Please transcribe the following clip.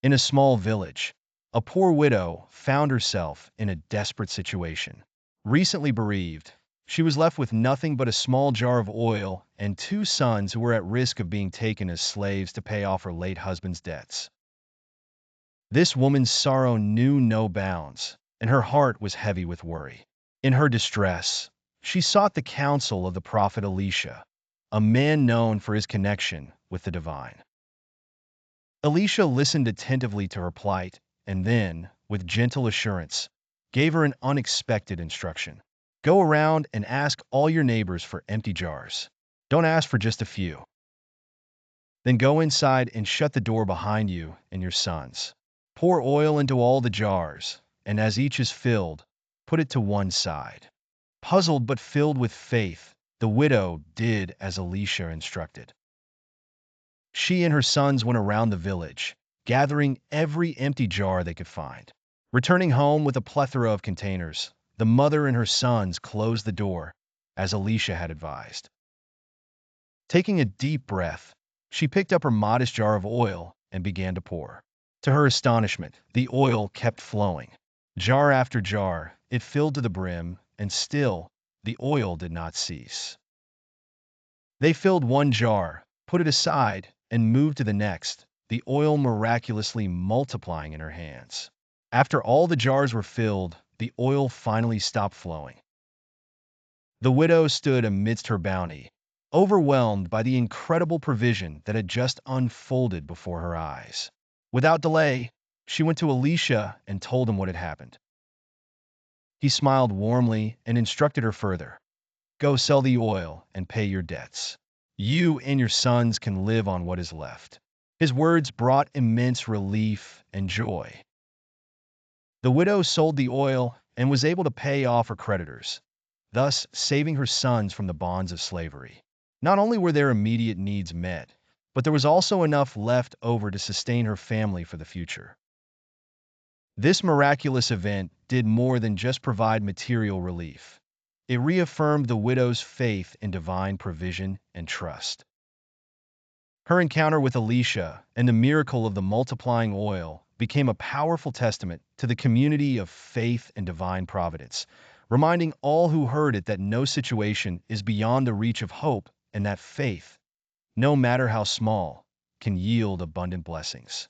In a small village, a poor widow found herself in a desperate situation. Recently bereaved, she was left with nothing but a small jar of oil and two sons who were at risk of being taken as slaves to pay off her late husband's debts. This woman's sorrow knew no bounds, and her heart was heavy with worry. In her distress, she sought the counsel of the prophet Elisha, a man known for his connection with the divine. Elisha listened attentively to her plight and then, with gentle assurance, gave her an unexpected instruction. Go around and ask all your neighbors for empty jars. Don't ask for just a few. Then go inside and shut the door behind you and your sons. Pour oil into all the jars, and as each is filled, put it to one side. Puzzled but filled with faith, the widow did as Elisha instructed. She and her sons went around the village, gathering every empty jar they could find. Returning home with a plethora of containers, the mother and her sons closed the door, as Elisha had advised. Taking a deep breath, she picked up her modest jar of oil and began to pour. To her astonishment, the oil kept flowing. Jar after jar, it filled to the brim, and still, the oil did not cease. They filled one jar, put it aside, and moved to the next, the oil miraculously multiplying in her hands. After all the jars were filled, the oil finally stopped flowing. The widow stood amidst her bounty, overwhelmed by the incredible provision that had just unfolded before her eyes. Without delay, she went to Elisha and told him what had happened. He smiled warmly and instructed her further. Go sell the oil and pay your debts. You and your sons can live on what is left. His words brought immense relief and joy. The widow sold the oil and was able to pay off her creditors, thus saving her sons from the bonds of slavery. Not only were their immediate needs met, but there was also enough left over to sustain her family for the future. This miraculous event did more than just provide material relief. It reaffirmed the widow's faith in divine provision and trust. Her encounter with Elisha and the miracle of the multiplying oil became a powerful testament to the community of faith and divine providence, reminding all who heard it that no situation is beyond the reach of hope and that faith, no matter how small, can yield abundant blessings.